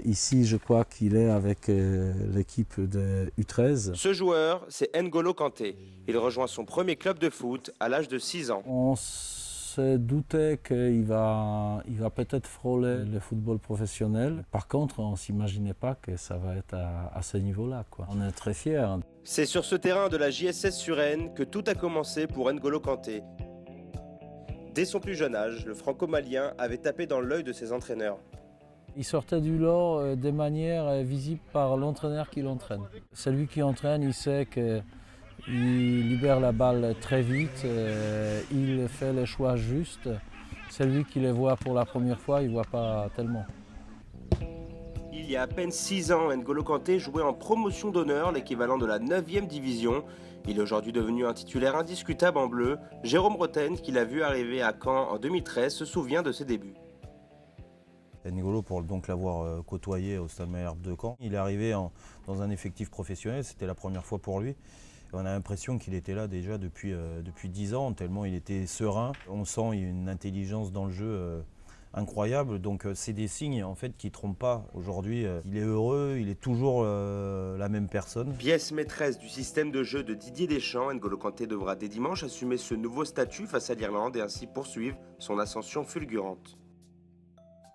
Ici, je crois qu'il est avec l'équipe de U13. Ce joueur, c'est N'Golo Kanté. Il rejoint son premier club de foot à l'âge de 6 ans. On se doutait qu'il va peut-être frôler le football professionnel. Par contre, on ne s'imaginait pas que ça va être à ce niveau-là, quoi. On est très fiers. C'est sur ce terrain de la JSS Suresnes que tout a commencé pour N'Golo Kanté. Dès son plus jeune âge, le franco-malien avait tapé dans l'œil de ses entraîneurs. Il sortait du lot de manière visible par l'entraîneur qui l'entraîne. Celui qui entraîne, il sait qu'il libère la balle très vite, il fait le choix juste. Celui qui le voit pour la première fois, il ne voit pas tellement. Il y a à peine 6 ans, N'Golo Kanté jouait en promotion d'honneur, l'équivalent de la 9e division. Il est aujourd'hui devenu un titulaire indiscutable en bleu. Jérôme Roten, qui l'a vu arriver à Caen en 2013, se souvient de ses débuts. N'Golo, pour donc l'avoir côtoyé au Stade Malherbe de Caen, il est arrivé dans un effectif professionnel, c'était la première fois pour lui. Et on a l'impression qu'il était là déjà depuis 10 ans, tellement il était serein. On sent qu'il y a une intelligence dans le jeu incroyable, donc c'est des signes en fait qui ne trompent pas. Aujourd'hui, il est heureux, il est toujours la même personne. Pièce maîtresse du système de jeu de Didier Deschamps, N'Golo Kanté devra dès dimanche assumer ce nouveau statut face à l'Irlande et ainsi poursuivre son ascension fulgurante.